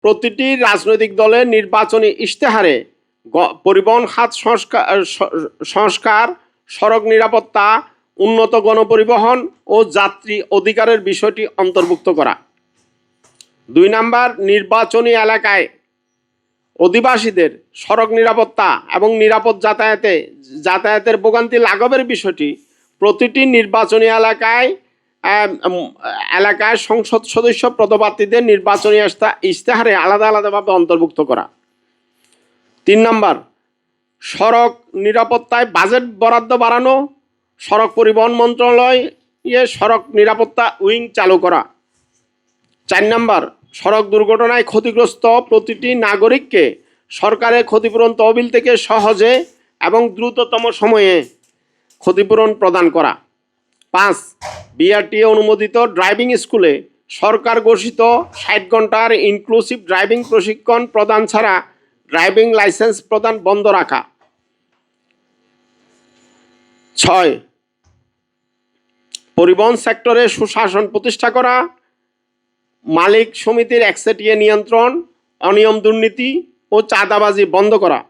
প্রতিটি রাজনৈতিক দলের নির্বাচনী ইশতেহারে পরিবহন খাত সংস্কার, সড়ক নিরাপত্তা, উন্নত গণপরিবহন ও যাত্রী অধিকারের বিষয়টি অন্তর্ভুক্ত করা। 2 নাম্বার, নির্বাচনী এলাকায় অধিবাসীদের সড়ক নিরাপত্তা এবং নিরাপদ যাতায়াতের ভোগান্তি লাঘবের বিষয়টি প্রতিটি নির্বাচনী এলাকায় সংসদ সদস্য পদপ্রার্থীদের নির্বাচনী ইশতেহারে আলাদাভাবে অন্তর্ভুক্ত করা। 3 নম্বর, সড়ক নিরাপত্তায় বাজেট বরাদ্দ বাড়ানো, সড়ক পরিবহন মন্ত্রণালয়ে সড়ক নিরাপত্তা উইং চালু করা। 4 নম্বর, সড়ক দুর্ঘটনায় ক্ষতিগ্রস্ত প্রতিটি নাগরিককে সরকারের ক্ষতিপূরণ তহবিল থেকে সহজে এবং দ্রুততম সময়ে ক্ষতিপূরণ প্রদান করা। 5, বিআরটিএ অনুমোদিত ড্রাইভিং স্কুলে সরকার ঘোষিত 60 ঘন্টার ইনক্লুসিভ ড্রাইভিং প্রশিক্ষণ প্রদান ছাড়া ড্রাইভিং লাইসেন্স প্রদান বন্ধ রাখা। 6, পরিবহন সেক্টরে সুশাসন প্রতিষ্ঠা করা, মালিক সমিতির একচেটিয়া নিয়ন্ত্রণ, অনিয়ম দুর্নীতি ও চাঁদাবাজি বন্ধ করা।